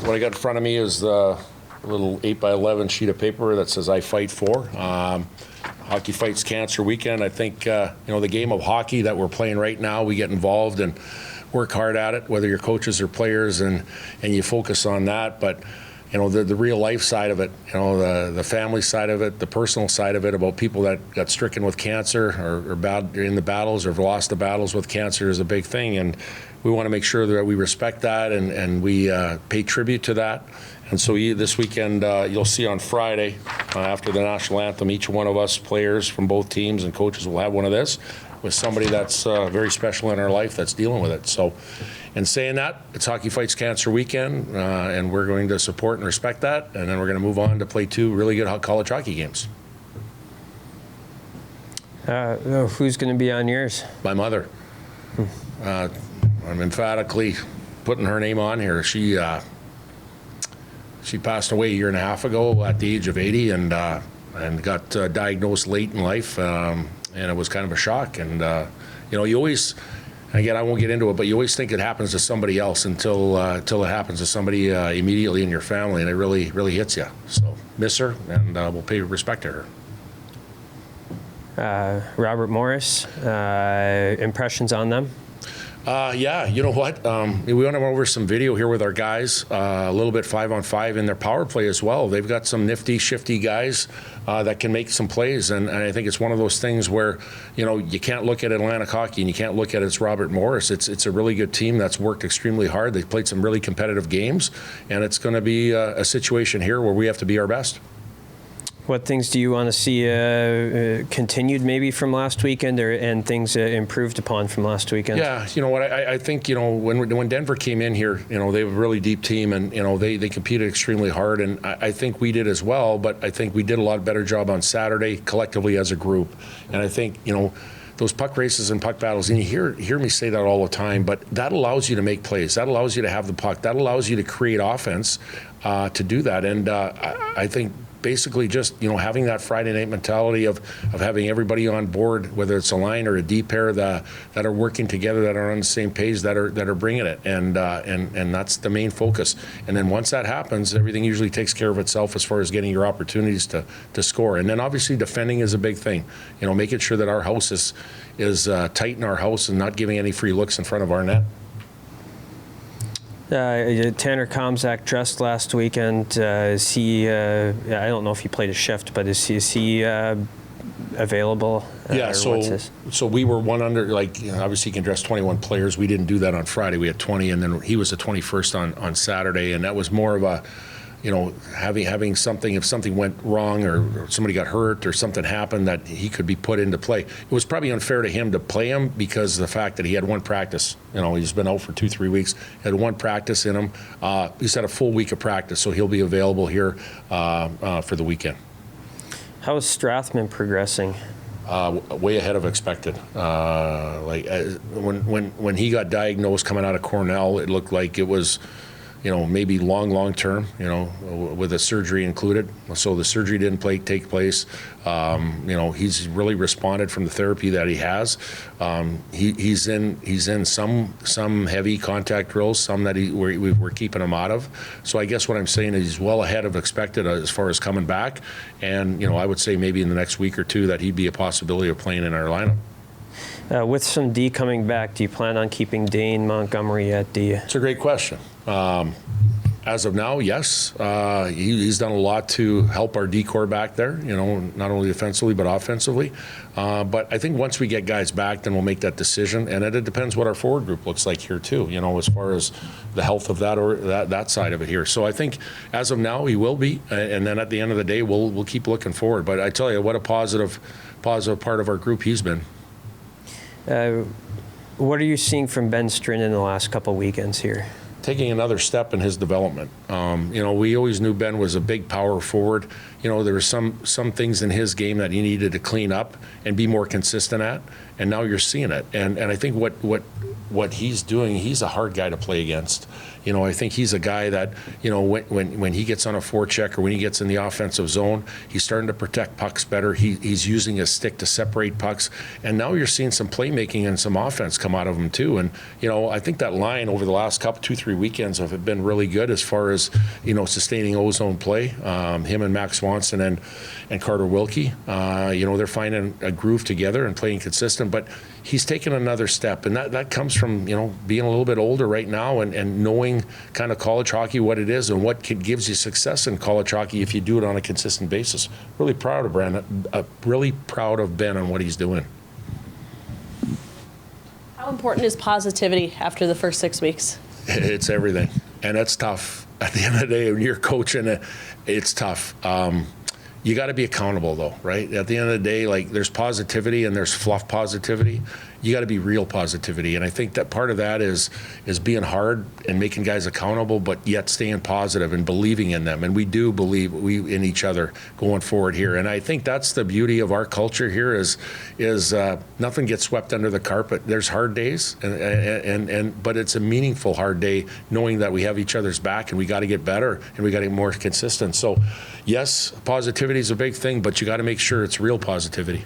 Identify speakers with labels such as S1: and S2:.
S1: what I got in front of me is a little 8x11 sheet of paper that says I fight for. Hockey Fights Cancer Weekend. I think, the game of hockey that we're playing right now, we get involved and work hard at it, whether you're coaches or players, and you focus on that. But, the real life side of it, the family side of it, the personal side of it, about people that got stricken with cancer or in the battles or have lost the battles with cancer is a big thing. And we want to make sure that we respect that and we pay tribute to that. And so this weekend, you'll see on Friday, after the national anthem, each one of us players from both teams and coaches will have one of this with somebody that's very special in our life that's dealing with it. So, in saying that, it's Hockey Fights Cancer Weekend, and we're going to support and respect that, and then we're going to move on to play 2 really good college hockey games.
S2: Who's going to be on yours?
S1: My mother. I'm emphatically putting her name on here. She passed away a year and a half ago at the age of 80, and got diagnosed late in life, and it was kind of a shock. And you always, again, I won't get into it, but you always think it happens to somebody else until it happens to somebody immediately in your family, and it really hits you. So miss her, and we'll pay respect to her.
S2: Robert Morris, impressions on them?
S1: Yeah, you know what? We went over some video here with our guys, a little bit 5-on-5 in their power play as well. They've got some nifty, shifty guys that can make some plays, and I think it's one of those things where, you can't look at Atlantic Hockey and you can't look at it's Robert Morris. It's a really good team that's worked extremely hard. They've played some really competitive games, and it's going to be a situation here where we have to be our best.
S2: What things do you want to see continued maybe from last weekend, and things improved upon from last weekend?
S1: Yeah, you know what, I think, when Denver came in here, they have a really deep team, and, they competed extremely hard, and I think we did as well, but I think we did a lot better job on Saturday collectively as a group. And I think, those puck races and puck battles, and you hear me say that all the time, but that allows you to make plays. That allows you to have the puck. That allows you to create offense to do that. And I think basically just, having that Friday night mentality of having everybody on board, whether it's a line or a D pair that are working together, that are on the same page, that are bringing it, and that's the main focus. And then once that happens, everything usually takes care of itself as far as getting your opportunities to score. And then obviously defending is a big thing. Making sure that our house is tight in our house and not giving any free looks in front of our net.
S2: Tanner Komzak dressed last weekend. Is he? I don't know if he played a shift, but is he available?
S1: Yeah. So we were one under. Obviously, he can dress 21 players. We didn't do that on Friday. We had 20, and then he was the 21st on Saturday, and that was more of a, having something, if something went wrong or somebody got hurt or something happened, that he could be put into play. It was probably unfair to him to play him because of the fact that he had one practice. He's been out for 2-3 weeks, had one practice in him. He's had a full week of practice, so he'll be available here for the weekend.
S2: How is Strathman progressing?
S1: Way ahead of expected. When he got diagnosed coming out of Cornell, it looked like it was, maybe long term, with a surgery included. So the surgery didn't take place. He's really responded from the therapy that he has. He's in some heavy contact drills, some that we're keeping him out of. So I guess what I'm saying is he's well ahead of expected as far as coming back. And, I would say maybe in the next week or two that he'd be a possibility of playing in our lineup.
S2: With some D coming back, do you plan on keeping Dane Montgomery at D?
S1: It's a great question. As of now, yes. He's done a lot to help our D core back there, not only defensively but offensively. But I think once we get guys back, then we'll make that decision. And it depends what our forward group looks like here too, as far as the health of that or that side of it here. So I think as of now, he will be. And then at the end of the day, we'll keep looking forward. But I tell you, what a positive part of our group he's been.
S2: What are you seeing from Ben Strinden in the last couple weekends here?
S1: Taking another step in his development. We always knew Ben was a big power forward. There were some things in his game that he needed to clean up and be more consistent at, and now you're seeing it. And I think what he's doing, he's a hard guy to play against. I think he's a guy that, when he gets on a forecheck or when he gets in the offensive zone, he's starting to protect pucks better. He's using his stick to separate pucks. And now you're seeing some playmaking and some offense come out of him too. And, I think that line over the last 2-3 weekends have been really good as far as, sustaining ozone play. Him and Max Swanson and Carter Wilkie, they're finding a groove together and playing consistent. But he's taken another step, and that comes from being a little bit older right now and knowing kind of college hockey, what it is and what gives you success in college hockey if you do it on a consistent basis. Really proud of Brandon. Really proud of Ben on what he's doing.
S3: How important is positivity after the first 6 weeks?
S1: It's everything, and it's tough. At the end of the day, when you're coaching, it's tough. You got to be accountable, though, right? At the end of the day, like, there's positivity and there's fluff positivity. You got to be real positivity, and I think that part of that is being hard and making guys accountable, but yet staying positive and believing in them. And we do believe in each other going forward here. And I think that's the beauty of our culture here is nothing gets swept under the carpet. There's hard days, but it's a meaningful hard day, knowing that we have each other's back and we got to get better and we got to get more consistent. So, yes, positivity is a big thing, but you got to make sure it's real positivity.